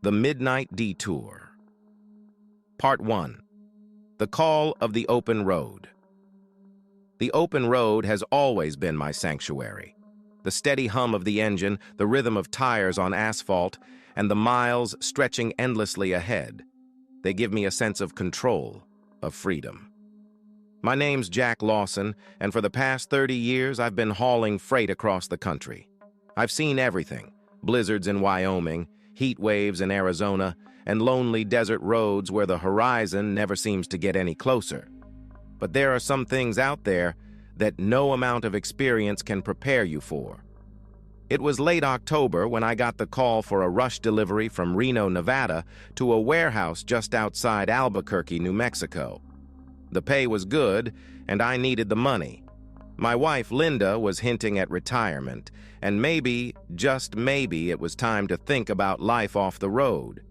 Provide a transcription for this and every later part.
The Midnight Detour. Part 1. The Call of the Open Road. The open road has always been my sanctuary. The steady hum of the engine, the rhythm of tires on asphalt, and the miles stretching endlessly ahead. They give me a sense of control, of freedom. My name's Jack Lawson, and for the past 30 years I've been hauling freight across the country. I've seen everything: blizzards in Wyoming, heat waves in Arizona, and lonely desert roads where the horizon never seems to get any closer. But there are some things out there that no amount of experience can prepare you for. It was late October when I got the call for a rush delivery from Reno, Nevada to a warehouse just outside Albuquerque, New Mexico. The pay was good, and I needed the money. My wife, Linda, was hinting at retirement, and maybe, just maybe, it was time to think about life off the road.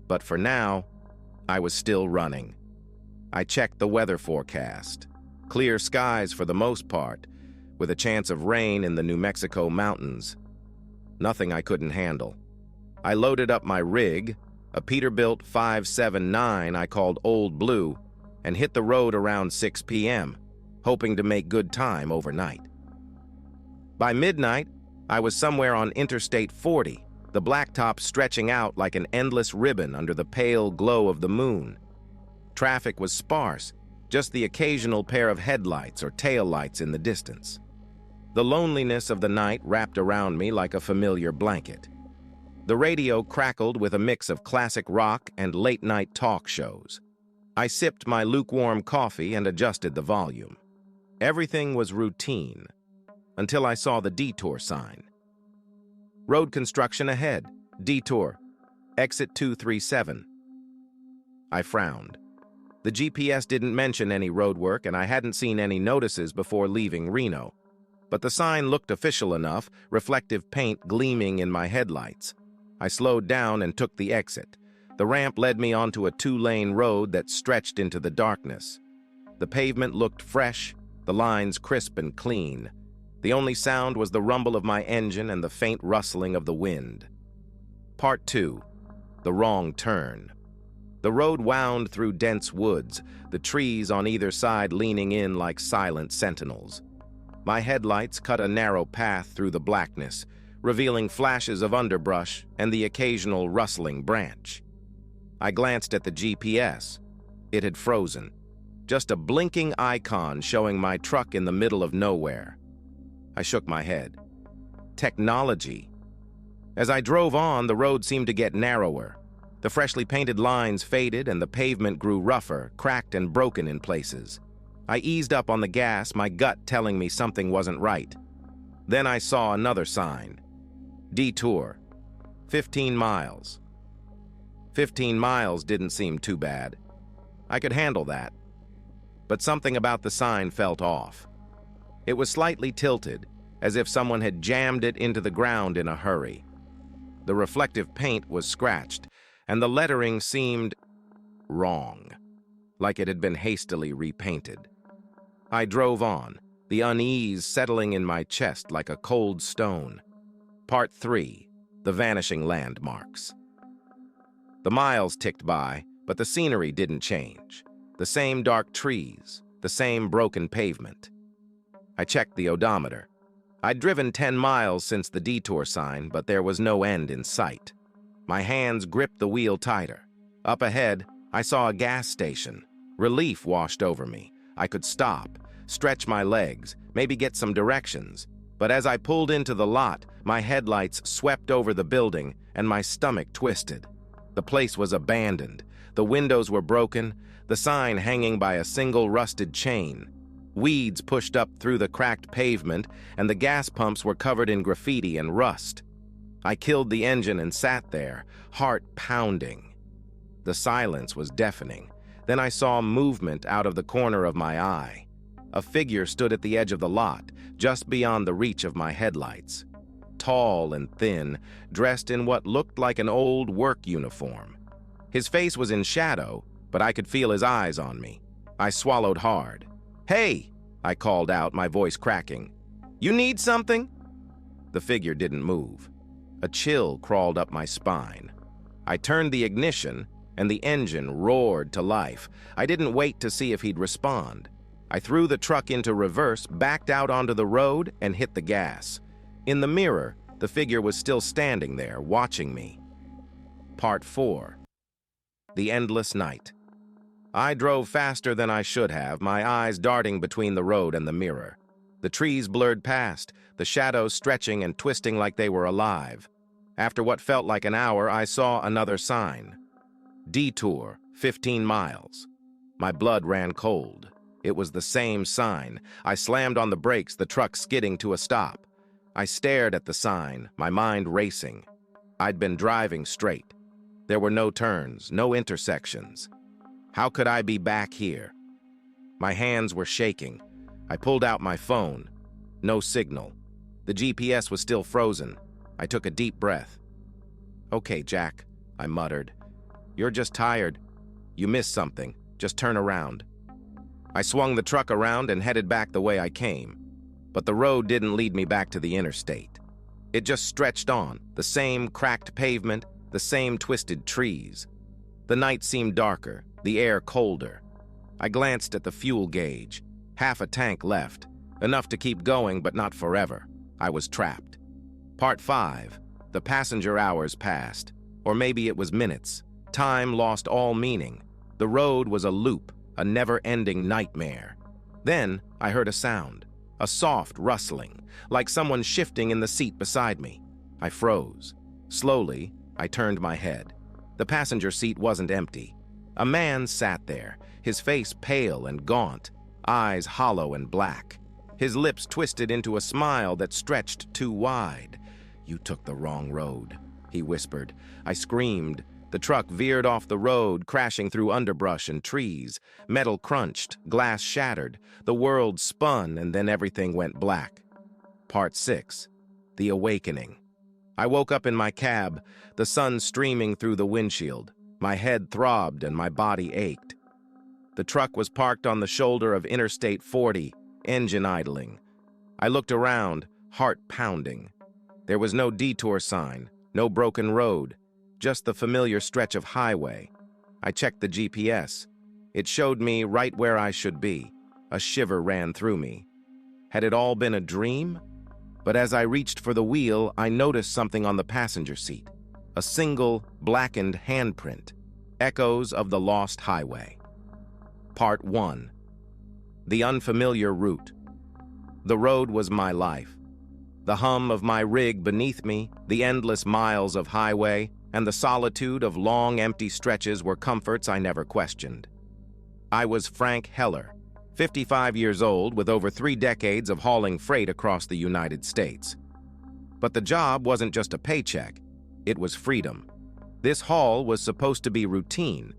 But for now, I was still running. I checked the weather forecast. Clear skies for the most part, with a chance of rain in the New Mexico mountains. Nothing I couldn't handle. I loaded up my rig, a Peterbilt 579 I called Old Blue, and hit the road around 6 p.m., hoping to make good time overnight. By midnight, I was somewhere on Interstate 40, the blacktop stretching out like an endless ribbon under the pale glow of the moon. Traffic was sparse, just the occasional pair of headlights or taillights in the distance. The loneliness of the night wrapped around me like a familiar blanket. The radio crackled with a mix of classic rock and late-night talk shows. I sipped my lukewarm coffee and adjusted the volume. Everything was routine, until I saw the detour sign. Road construction ahead. Detour. Exit 237. I frowned. The GPS didn't mention any roadwork, and I hadn't seen any notices before leaving Reno. But the sign looked official enough, reflective paint gleaming in my headlights. I slowed down and took the exit. The ramp led me onto a 2-lane road that stretched into the darkness. The pavement looked fresh, the lines crisp and clean. The only sound was the rumble of my engine and the faint rustling of the wind. Part 2. The Wrong Turn. The road wound through dense woods, the trees on either side leaning in like silent sentinels. My headlights cut a narrow path through the blackness, revealing flashes of underbrush and the occasional rustling branch. I glanced at the GPS. It had frozen. Just a blinking icon showing my truck in the middle of nowhere. I shook my head. Technology. As I drove on, the road seemed to get narrower. The freshly painted lines faded and the pavement grew rougher, cracked and broken in places. I eased up on the gas, my gut telling me something wasn't right. Then I saw another sign. Detour. 15 miles. 15 miles didn't seem too bad. I could handle that. But something about the sign felt off. It was slightly tilted, as if someone had jammed it into the ground in a hurry. The reflective paint was scratched, and the lettering seemed wrong, like it had been hastily repainted. I drove on, the unease settling in my chest like a cold stone. Part 3. The Vanishing Landmarks. The miles ticked by, but the scenery didn't change. The same dark trees, the same broken pavement. I checked the odometer. I'd driven 10 miles since the detour sign, but there was no end in sight. My hands gripped the wheel tighter. Up ahead, I saw a gas station. Relief washed over me. I could stop, stretch my legs, maybe get some directions. But as I pulled into the lot, my headlights swept over the building and my stomach twisted. The place was abandoned. The windows were broken, the sign hanging by a single rusted chain. Weeds pushed up through the cracked pavement, and the gas pumps were covered in graffiti and rust. I killed the engine and sat there, heart pounding. The silence was deafening. Then I saw movement out of the corner of my eye. A figure stood at the edge of the lot, just beyond the reach of my headlights. Tall and thin, dressed in what looked like an old work uniform. His face was in shadow, but I could feel his eyes on me. I swallowed hard. "Hey!" I called out, my voice cracking. "You need something?" The figure didn't move. A chill crawled up my spine. I turned the ignition, and the engine roared to life. I didn't wait to see if he'd respond. I threw the truck into reverse, backed out onto the road, and hit the gas. In the mirror, the figure was still standing there, watching me. Part 4. The Endless Night. I drove faster than I should have, my eyes darting between the road and the mirror. The trees blurred past, the shadows stretching and twisting like they were alive. After what felt like an hour, I saw another sign. Detour, 15 miles. My blood ran cold. It was the same sign. I slammed on the brakes, the truck skidding to a stop. I stared at the sign, my mind racing. I'd been driving straight. There were no turns, no intersections. How could I be back here? My hands were shaking. I pulled out my phone. No signal. The GPS was still frozen. I took a deep breath. "Okay, Jack," I muttered. "You're just tired. You missed something. Just turn around." I swung the truck around and headed back the way I came. But the road didn't lead me back to the interstate. It just stretched on, the same cracked pavement, the same twisted trees. The night seemed darker, the air colder. I glanced at the fuel gauge. Half a tank left, enough to keep going but not forever. I was trapped. Part 5. The passenger hours passed. Or maybe it was minutes. Time lost all meaning. The road was a loop, a never-ending nightmare. Then I heard a sound, a soft rustling, like someone shifting in the seat beside me. I froze. Slowly, I turned my head. The passenger seat wasn't empty. A man sat there, his face pale and gaunt, eyes hollow and black. His lips twisted into a smile that stretched too wide. "You took the wrong road," he whispered. I screamed. The truck veered off the road, crashing through underbrush and trees. Metal crunched, glass shattered. The world spun, and then everything went black. Part 6. The Awakening. I woke up in my cab, the sun streaming through the windshield. My head throbbed and my body ached. The truck was parked on the shoulder of Interstate 40, engine idling. I looked around, heart pounding. There was no detour sign, no broken road, just the familiar stretch of highway. I checked the GPS. It showed me right where I should be. A shiver ran through me. Had it all been a dream? But as I reached for the wheel, I noticed something on the passenger seat. A single, blackened handprint. Echoes of the lost highway. Part 1. The Unfamiliar Route. The road was my life. The hum of my rig beneath me, the endless miles of highway, and the solitude of long, empty stretches were comforts I never questioned. I was Frank Heller, 55 years old with over 3 decades of hauling freight across the United States. But the job wasn't just a paycheck, it was freedom. This haul was supposed to be routine.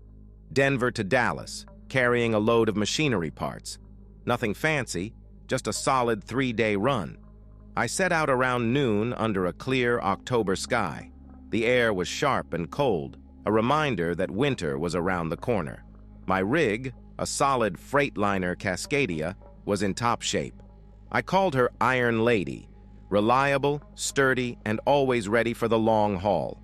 Denver to Dallas, carrying a load of machinery parts. Nothing fancy, just a solid 3-day run. I set out around noon under a clear October sky. The air was sharp and cold, a reminder that winter was around the corner. My rig, a solid Freightliner Cascadia, was in top shape. I called her Iron Lady, reliable, sturdy, and always ready for the long haul.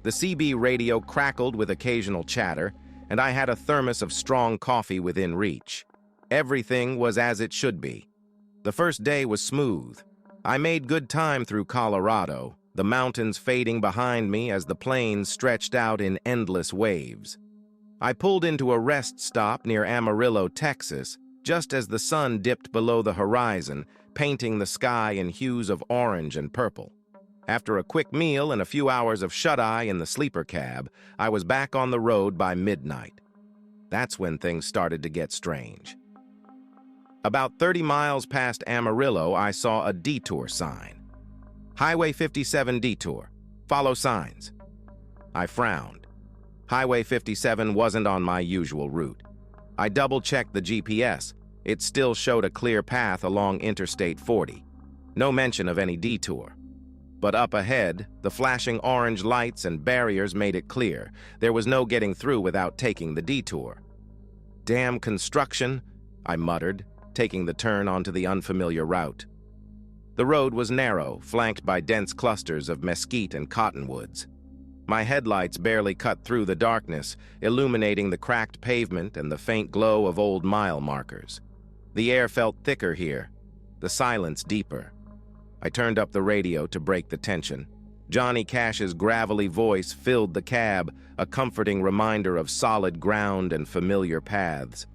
The CB radio crackled with occasional chatter, and I had a thermos of strong coffee within reach. Everything was as it should be. The first day was smooth. I made good time through Colorado, the mountains fading behind me as the plains stretched out in endless waves. I pulled into a rest stop near Amarillo, Texas, just as the sun dipped below the horizon, painting the sky in hues of orange and purple. After a quick meal and a few hours of shut-eye in the sleeper cab, I was back on the road by midnight. That's when things started to get strange. About 30 miles past Amarillo, I saw a detour sign. Highway 57 detour. Follow signs. I frowned. Highway 57 wasn't on my usual route. I double-checked the GPS. It still showed a clear path along Interstate 40. No mention of any detour. But up ahead, the flashing orange lights and barriers made it clear. There was no getting through without taking the detour. "Damn construction," I muttered, taking the turn onto the unfamiliar route. The road was narrow, flanked by dense clusters of mesquite and cottonwoods. My headlights barely cut through the darkness, illuminating the cracked pavement and the faint glow of old mile markers. The air felt thicker here, the silence deeper. I turned up the radio to break the tension. Johnny Cash's gravelly voice filled the cab, a comforting reminder of solid ground and familiar paths.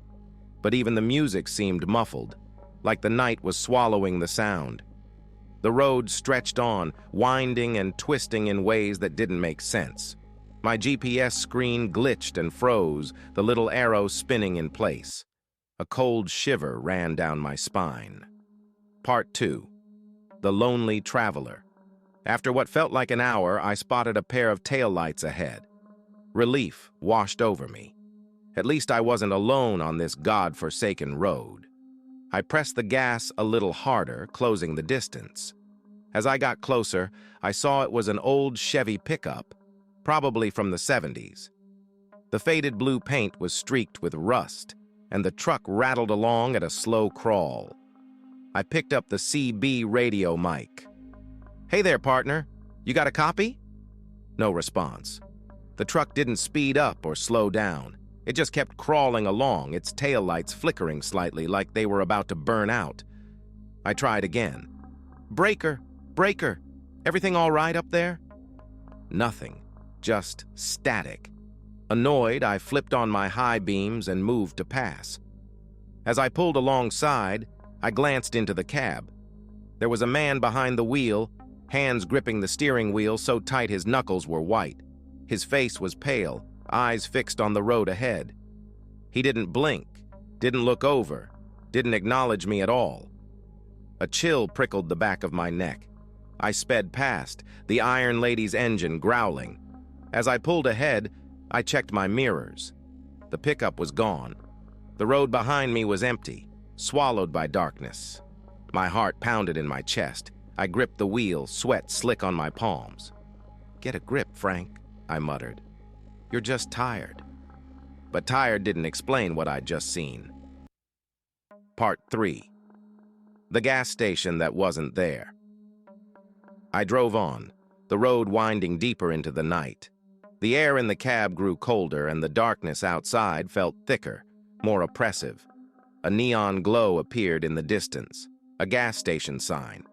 But even the music seemed muffled, like the night was swallowing the sound. The road stretched on, winding and twisting in ways that didn't make sense. My GPS screen glitched and froze, the little arrow spinning in place. A cold shiver ran down my spine. Part 2. The Lonely Traveler. After what felt like an hour, I spotted a pair of taillights ahead. Relief washed over me. At least I wasn't alone on this god-forsaken road. I pressed the gas a little harder, closing the distance. As I got closer, I saw it was an old Chevy pickup, probably from the 70s. The faded blue paint was streaked with rust, and the truck rattled along at a slow crawl. I picked up the CB radio mic. "Hey there, partner. You got a copy?" No response. The truck didn't speed up or slow down. It just kept crawling along, its taillights flickering slightly like they were about to burn out. I tried again. "Breaker, breaker, everything all right up there?" Nothing, just static. Annoyed, I flipped on my high beams and moved to pass. As I pulled alongside, I glanced into the cab. There was a man behind the wheel, hands gripping the steering wheel so tight his knuckles were white. His face was pale, eyes fixed on the road ahead. He didn't blink, didn't look over, didn't acknowledge me at all. A chill prickled the back of my neck. I sped past, the Iron Lady's engine growling. As I pulled ahead, I checked my mirrors. The pickup was gone. The road behind me was empty, swallowed by darkness. My heart pounded in my chest. I gripped the wheel, sweat slick on my palms. "Get a grip, Frank," I muttered. "You're just tired." But tired didn't explain what I'd just seen. Part 3. The gas station that wasn't there. I drove on, the road winding deeper into the night. The air in the cab grew colder, and the darkness outside felt thicker, more oppressive. A neon glow appeared in the distance, a gas station sign.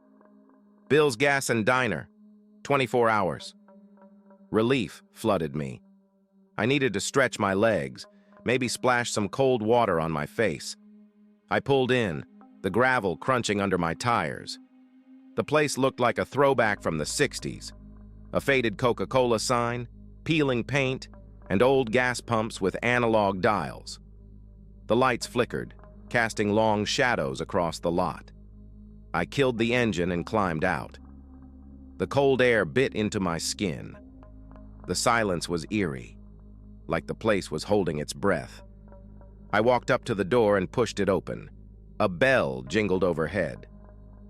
"Bill's Gas and Diner, 24 hours. Relief flooded me. I needed to stretch my legs, maybe splash some cold water on my face. I pulled in, the gravel crunching under my tires. The place looked like a throwback from the 60s. A faded Coca-Cola sign, peeling paint, and old gas pumps with analog dials. The lights flickered, casting long shadows across the lot. I killed the engine and climbed out. The cold air bit into my skin. The silence was eerie, like the place was holding its breath. I walked up to the door and pushed it open. A bell jingled overhead.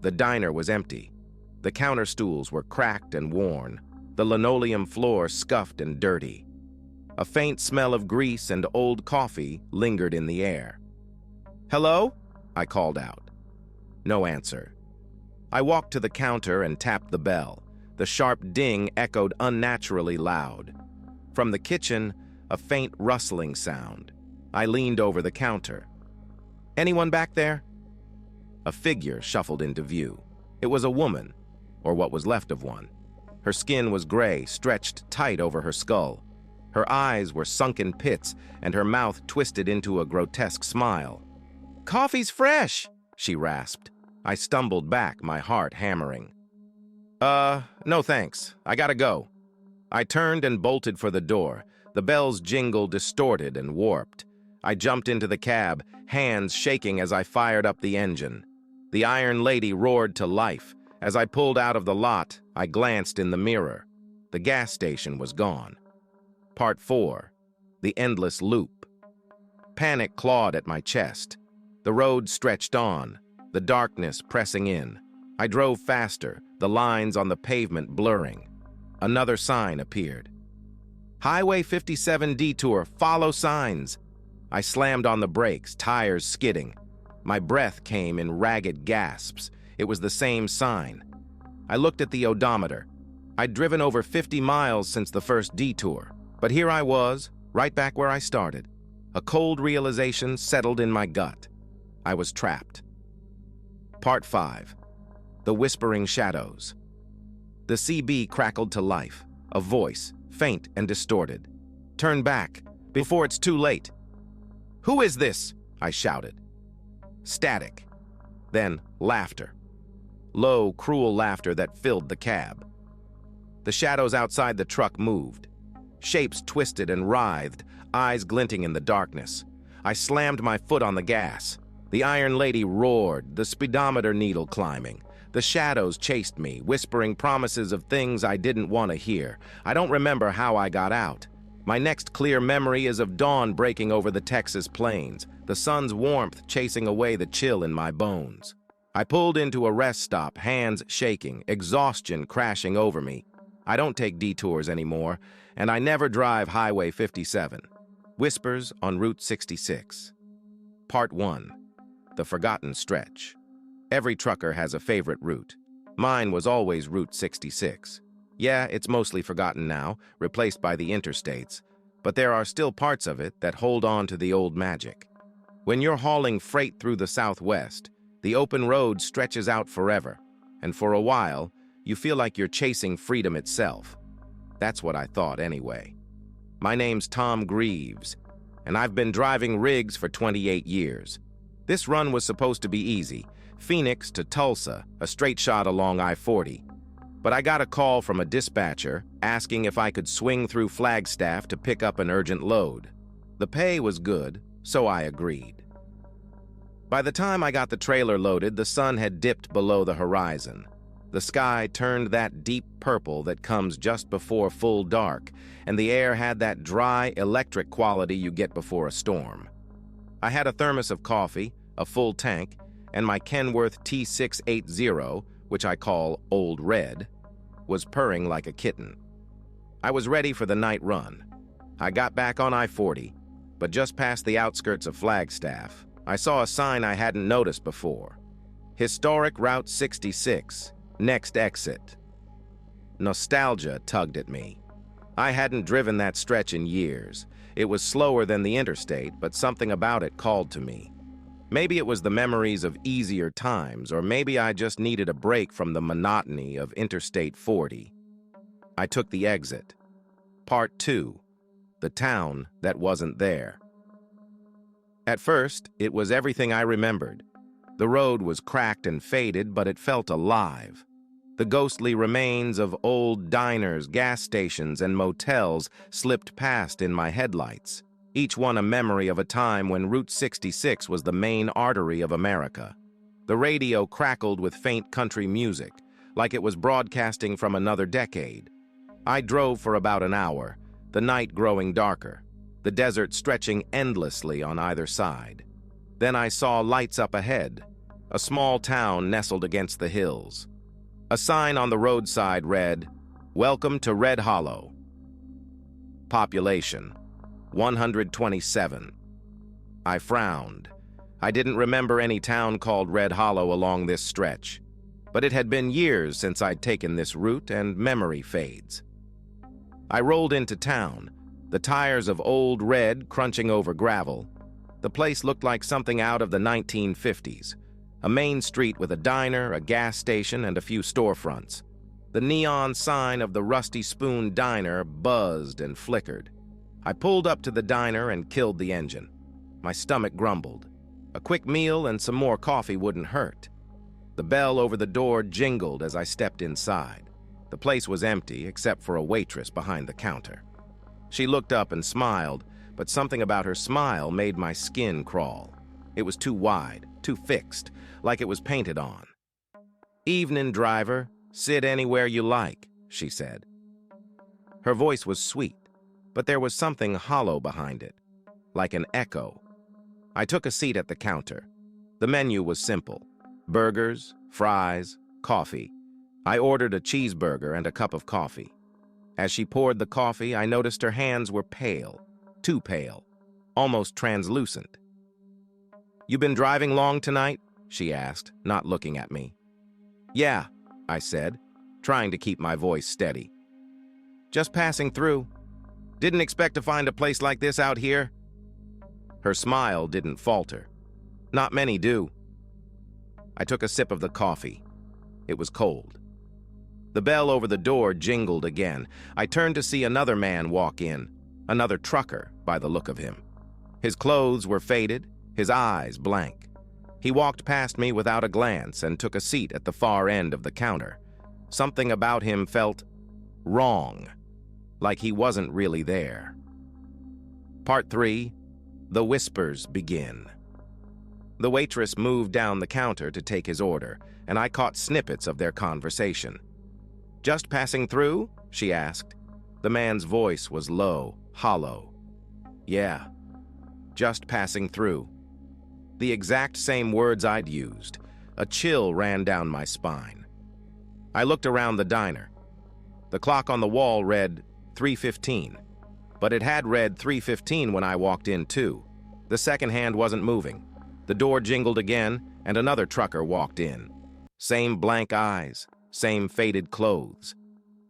The diner was empty. The counter stools were cracked and worn, the linoleum floor scuffed and dirty. A faint smell of grease and old coffee lingered in the air. "Hello?" I called out. No answer. I walked to the counter and tapped the bell. The sharp ding echoed unnaturally loud. From the kitchen, a faint rustling sound. I leaned over the counter. "Anyone back there?" A figure shuffled into view. It was a woman, or what was left of one. Her skin was gray, stretched tight over her skull. Her eyes were sunken pits, and her mouth twisted into a grotesque smile. "Coffee's fresh," she rasped. I stumbled back, my heart hammering. No thanks. I gotta go." I turned and bolted for the door. The bell's jingle distorted and warped. I jumped into the cab, hands shaking as I fired up the engine. The Iron Lady roared to life. As I pulled out of the lot, I glanced in the mirror. The gas station was gone. Part 4. The Endless Loop. Panic clawed at my chest. The road stretched on, the darkness pressing in. I drove faster, the lines on the pavement blurring. Another sign appeared. "Highway 57 detour, follow signs." I slammed on the brakes, tires skidding. My breath came in ragged gasps. It was the same sign. I looked at the odometer. I'd driven over 50 miles since the first detour, but here I was, right back where I started. A cold realization settled in my gut. I was trapped. Part 5. The Whispering Shadows. The CB crackled to life, a voice, faint and distorted. "Turn back, before it's too late." "Who is this?" I shouted. Static. Then laughter. Low, cruel laughter that filled the cab. The shadows outside the truck moved. Shapes twisted and writhed, eyes glinting in the darkness. I slammed my foot on the gas. The Iron Lady roared, the speedometer needle climbing. The shadows chased me, whispering promises of things I didn't want to hear. I don't remember how I got out. My next clear memory is of dawn breaking over the Texas plains, the sun's warmth chasing away the chill in my bones. I pulled into a rest stop, hands shaking, exhaustion crashing over me. I don't take detours anymore, and I never drive Highway 57. Whispers on Route 66. Part 1. The Forgotten Stretch. Every trucker has a favorite route. Mine was always Route 66. Yeah, it's mostly forgotten now, replaced by the interstates, but there are still parts of it that hold on to the old magic. When you're hauling freight through the Southwest, the open road stretches out forever, and for a while, you feel like you're chasing freedom itself. That's what I thought anyway. My name's Tom Greaves, and I've been driving rigs for 28 years. This run was supposed to be easy, Phoenix to Tulsa, a straight shot along I-40. But I got a call from a dispatcher asking if I could swing through Flagstaff to pick up an urgent load. The pay was good, so I agreed. By the time I got the trailer loaded, the sun had dipped below the horizon. The sky turned that deep purple that comes just before full dark, and the air had that dry, electric quality you get before a storm. I had a thermos of coffee, a full tank, and my Kenworth T680, which I call Old Red, was purring like a kitten. I was ready for the night run. I got back on I-40, but just past the outskirts of Flagstaff, I saw a sign I hadn't noticed before. Historic Route 66, next exit. Nostalgia tugged at me. I hadn't driven that stretch in years. It was slower than the interstate, but something about it called to me. Maybe it was the memories of easier times, or maybe I just needed a break from the monotony of Interstate 40. I took the exit. Part 2. The town that wasn't there. At first, it was everything I remembered. The road was cracked and faded, but it felt alive. The ghostly remains of old diners, gas stations, and motels slipped past in my headlights, each one a memory of a time when Route 66 was the main artery of America. The radio crackled with faint country music, like it was broadcasting from another decade. I drove for about an hour, the night growing darker, the desert stretching endlessly on either side. Then I saw lights up ahead, a small town nestled against the hills. A sign on the roadside read, "Welcome to Red Hollow." Population, 127. I frowned. I didn't remember any town called Red Hollow along this stretch, but it had been years since I'd taken this route and memory fades. I rolled into town, the tires of Old Red crunching over gravel. The place looked like something out of the 1950s. A main street with a diner, a gas station, and a few storefronts. The neon sign of the Rusty Spoon Diner buzzed and flickered. I pulled up to the diner and killed the engine. My stomach grumbled. A quick meal and some more coffee wouldn't hurt. The bell over the door jingled as I stepped inside. The place was empty except for a waitress behind the counter. She looked up and smiled, but something about her smile made my skin crawl. It was too wide, too fixed, like it was painted on. "Evening, driver. Sit anywhere you like," she said. Her voice was sweet, but there was something hollow behind it, like an echo. I took a seat at the counter. The menu was simple: burgers, fries, coffee. I ordered a cheeseburger and a cup of coffee. As she poured the coffee, I noticed her hands were pale, too pale, almost translucent. "You been driving long tonight?" she asked, not looking at me. "Yeah," I said. trying to keep my voice steady. "Just passing through. Didn't expect to find a place like this out here." Her smile didn't falter. Not many do. I took a sip of the coffee. It was cold. The bell over the door jingled again. I turned to see another man walk in, another trucker by the look of him. His clothes were faded, his eyes blank. He walked past me without a glance and took a seat at the far end of the counter. Something about him felt wrong, like he wasn't really there. Part 3, the whispers begin. The waitress moved down the counter to take his order, and I caught snippets of their conversation. "Just passing through?" she asked. The man's voice was low, hollow. "Yeah, just passing through." The exact same words I'd used. A chill ran down my spine. I looked around the diner. The clock on the wall read 3:15, but it had read 3:15 when I walked in too. The second hand wasn't moving. The door jingled again, and another trucker walked in. Same blank eyes, same faded clothes.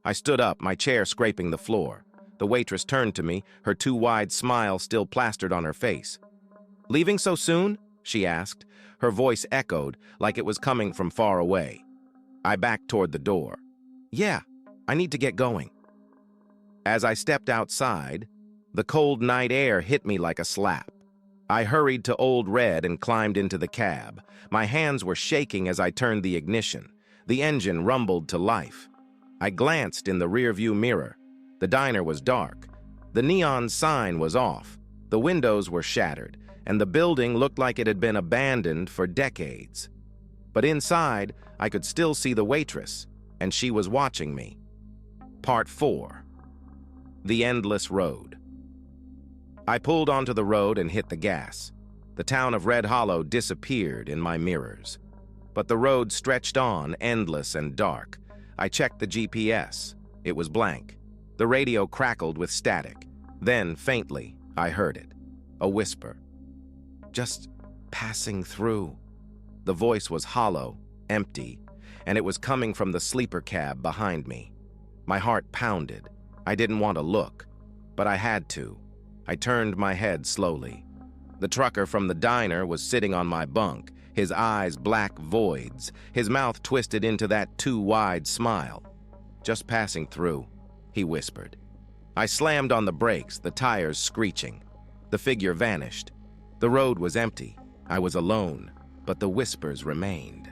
I stood up, my chair scraping the floor. The waitress turned to me, her too wide smile still plastered on her face. "Leaving so soon?" she asked. Her voice echoed like it was coming from far away. I backed toward the door. "Yeah, I need to get going." As I stepped outside, the cold night air hit me like a slap. I hurried to Old Red and climbed into the cab. My hands were shaking as I turned the ignition. The engine rumbled to life. I glanced in the rearview mirror. The diner was dark. The neon sign was off. The windows were shattered, and the building looked like it had been abandoned for decades. But inside, I could still see the waitress, and she was watching me. Part 4. The Endless Road. I pulled onto the road and hit the gas. The town of Red Hollow disappeared in my mirrors. But the road stretched on, endless and dark. I checked the GPS. It was blank. The radio crackled with static. Then, faintly, I heard it. A whisper. "Just passing through." The voice was hollow, empty, and it was coming from the sleeper cab behind me. My heart pounded. I didn't want to look, but I had to. I turned my head slowly. The trucker from the diner was sitting on my bunk, his eyes black voids, his mouth twisted into that too wide smile. "Just passing through," he whispered. I slammed on the brakes, the tires screeching. The figure vanished. The road was empty. I was alone, but the whispers remained.